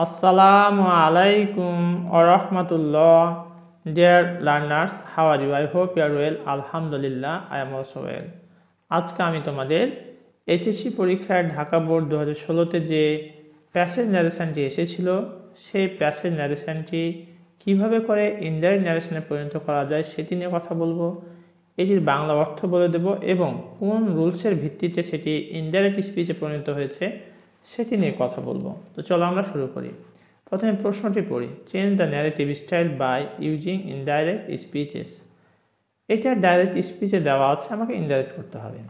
Assalamu alaikum wa rahmatullah. Dear learners, how are you? I hope you are well. Alhamdulillah, I am also well. আজকে আমি তোমাদের HSC পরীক্ষার Dhaka board 2016-তে যে passage ন্যারেশনটি এসেছিল সেই passage ন্যারেশনটি কিভাবে করে ইনডাইরেক্ট ন্যারেশনে পরিণত করা যায় সেটি নিয়ে কথা বলবো। এটির বাংলা অর্থ বলে দেব এবং কোন রুলসের ভিত্তিতে সেটি ইনডাইরেক্ট স্পিচে পরিণত হয়েছে সেটি নিয়ে কথা বলবো। তো চলো আমরা শুরু করি। প্রথমে প্রশ্নটি পড়ি, change the narrative style by using indirect speeches. এটা ডাইরেক্ট স্পিচে দেওয়া আছে, আমাকে ইনডাইরেক্ট করতে হবে।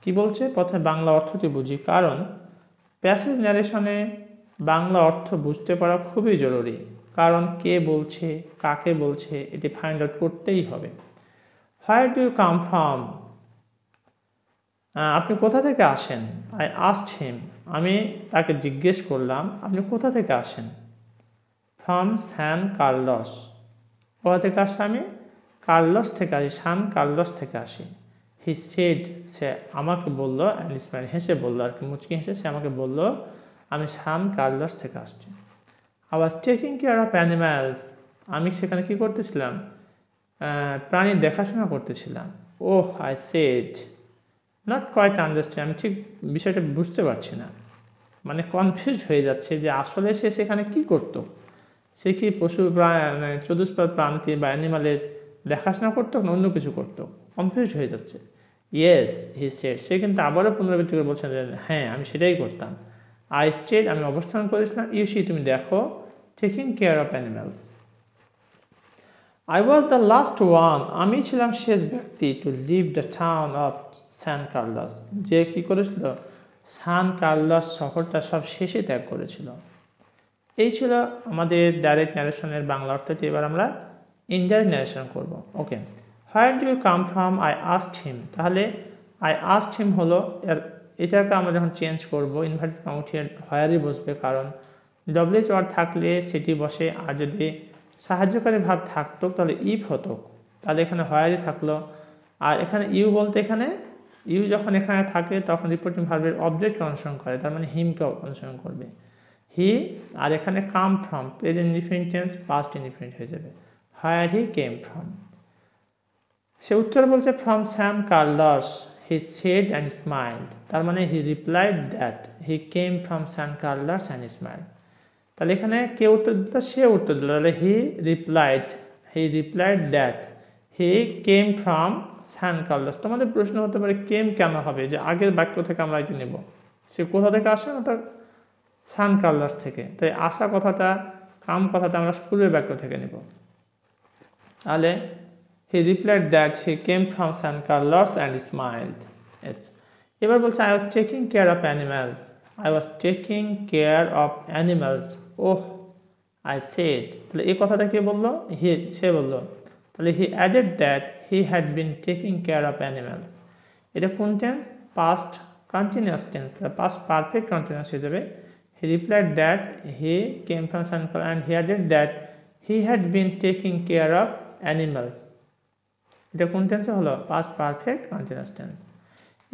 কি বলছে? প্রথমে বাংলা অর্থটি বুঝি, কারণ প্যাসেজ ন্যারেশনে বাংলা অর্থ বুঝতে পারা খুবই জরুরি। কারণ কে বলছে, কাকে বলছে, এটি ফাইন্ড আউট করতেই হবে। Where do you come from? আপনি কোথা থেকে আসেন? I asked him. আমি তাকে জিজ্ঞেস করলাম আপনি কোথা থেকে আসেন। From San Carlos. কোথা থেকে আসি? আমি কার্লস থেকে আসি, সান কার্লস থেকে আসি। হি সেড, সে আমাকে বলল, অ্যান্ড স্মাইল, হেসে বললো আর কি, মুচকি হেসে সে আমাকে বলল আমি সান কার্লস থেকে আসছি। I was taking care of animals. আমি সেখানে কি করতেছিলাম? প্রাণীর দেখাশোনা করতেছিলাম। Oh, I said, not quite understand. আমি ঠিক বিষয়টা বুঝতে পারছি না, মানে কনফিউজ হয়ে যাচ্ছে যে আসলে সে সেখানে কি করতো। সে কি পশু চতুষ্পাদ প্রাণী বা অ্যানিমালের দেখাশোনা করতো না অন্য কিছু করতো? কনফিউজ হয়ে যাচ্ছে। ইয়েস হি সেড, সে কিন্তু আবারও পুনরাবৃত্তি করে বলছেন যে হ্যাঁ আমি সেটাই করতাম। আই স্টেড, আমি অবস্থান করেছিলাম। ইউ সি, তুমি দেখো। Taking care of animals. I was the last one, আমি ছিলাম শেষ ব্যক্তি, to live the town of San Carlos, যে কি করেছিল? সান কার্লস শহরটা সব শেষে ত্যাগ করেছিল। এই ছিল আমাদের ডাইরেক্ট ন্যারেশনের বাংলা অর্থটি। এবার আমরা ইনডাইরেক্ট ন্যারেশন করব। Okay, where do you come from? I asked him. তাহলে আই আস্কড হিম হলো এটাকে আমরা যখন চেঞ্জ করব ইনভার্টেড কমা উঠিয়ে হোয়ারই বসবে, কারণ ডব্লিউএইচ ওয়ার্ড থাকলে সেটি বসে, আর যদি সাহায্যকারী ভাব থাকতো তাহলে ইফ হতো, তাহলে এখানে হোয়ারই থাকলো। আর এখানে ইউ বলতে এখানে ইউ যখন এখানে থাকে তখন রিপোর্টিং ভার্বের অবজেক্টকে অনুসরণ করে, তার মানে হিমকে অনুসরণ করবে। হি, আর এখানে come from present indefinite tense past indefinite হয়ে যাবে। হোয়ার হি কেম ফ্রম, সে উত্তর বলছে from San Carlos. He said and smiled, তার মানে he replied that he came from San Carlos and smiled. তাহলে এখানে কে উত্তর দিল? সে উত্তর দিল। তাহলে he replied that he came from San Carlos. তোমাদের প্রশ্ন হতে পারে কেম কেন হবে, যে আগের বাক্য থেকে আমরা এটি নেব। সে কোথা থেকে আসে না, তার সান কার্লস থেকে, তাই আসা কথাটা, কাম কথাটা আমরা পূর্বের বাক্য থেকে নেব। তাহলে he replied that he came from San Carlos and smiled. এবার বলছে I was taking care of animals. I was taking care of animals. Oh, I said, তাহলে এই কথাটা কে বললো? হি, সে বললো। তাহলে he added that he had been taking care of animals. এটা কোন tense? Past continuous tense, past perfect continuous হয়ে যাবে। He replied that he came from San Carlos and he added that he had been taking care of animals. এটা কোন টেন্সে হলো? Past perfect continuous tense.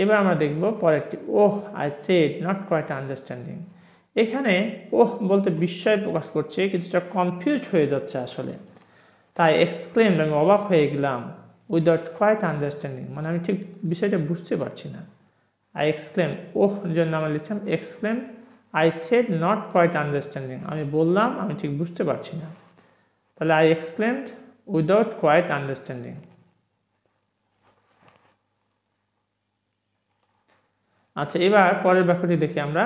এবার আমরা দেখব পরেরটি, oh I said, not quite understanding. এখানে ওহ বলতে বিস্ময় প্রকাশ করছে, কিছুটা কনফিউজড হয়ে যাচ্ছে আসলে, তাই এক্সক্লেম, আমি অবাক হয়ে গেলাম। উইদাউট কোয়াইট আন্ডারস্ট্যান্ডিং মানে আমি ঠিক বিষয়টা বুঝতে পারছি না। আই এক্সক্লেম, ওহ জন্য আমরা লিখলাম exclaim. I said not quite understanding, আমি বললাম আমি ঠিক বুঝতে পারছি না। তাহলে I exclaimed without quite understanding. আচ্ছা, এবার পরের বাক্যটি দেখি আমরা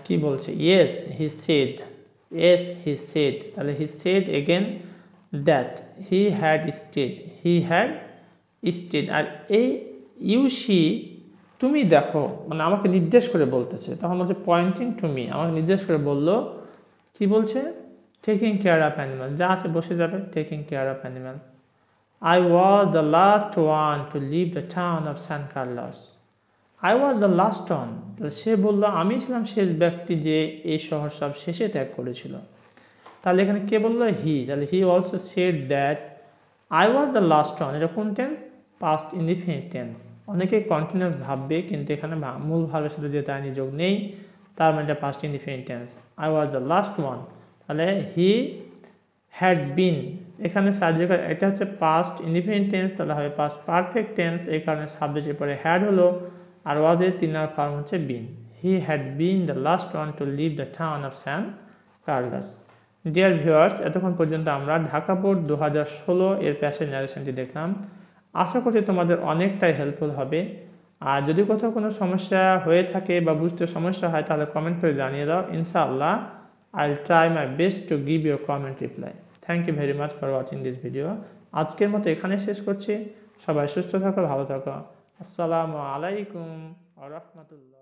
কি বলছে। ইয়েস হি সেড, তাহলে he said again that he had stayed, আর এই ইউ সি, তুমি দেখো, মানে আমাকে নির্দেশ করে বলতেছে, তখন বলছে পয়েন্টিং টু মি, আমাকে নির্দেশ করে বললো। কি বলছে? টেকিং কেয়ার অফ অ্যানিমালস, যা আছে বসে যাবে, taking care of animals. I was the last one to live the town of San Carlos. I was the last one, সে বললো আমি ছিলাম শেষ ব্যক্তি যে এই শহর সব শেষে ত্যাগ করেছিল। তাহলে এখানে কে বললো? হি, তাহলে he also said that I was the last one. এটা কোন টেন্স? Past indefinite tense. অনেকে কন্টিনিউয়াস ভাববে, কিন্তু এখানে মূল ভাবের সাথে যে তার নিযোগ নেই, তার মানে এটা past indefinite tense. I was the last one, তাহলে হি হ্যাড বিন, এখানে সাবজেক্ট এটা হচ্ছে পাস্ট ইনডিফিনিট টেন্স, তাহলে হবে পাস্ট পারফেক্ট টেন্স, এই কারণে সাবজেক্টের পরে হ্যাড হলো, আর ওয়াজের 3 নম্বর ফর্ম হচ্ছে been. He had been the last one to live the town of San Carlos. Dear viewers, এতক্ষণ পর্যন্ত আমরা ঢাকা বোর্ড 2016 এর প্যাসেজ ন্যারেশনটি দেখলাম। আশা করছি তোমাদের অনেকটাই হেল্পফুল হবে। আর যদি কোথাও কোনো সমস্যা হয়ে থাকে বা বুঝতে সমস্যা হয় তাহলে কমেন্ট করে জানিয়ে দাও। ইনশাআল্লাহ I'll try my best to give you a comment reply. Thank you very much for watching this video. আজকের মতো এখানে শেষ করছি। সবাই সুস্থ থাকো, ভালো থাকো। আসসালামু আলাইকুম ওয়া রাহমাতুল্লাহ।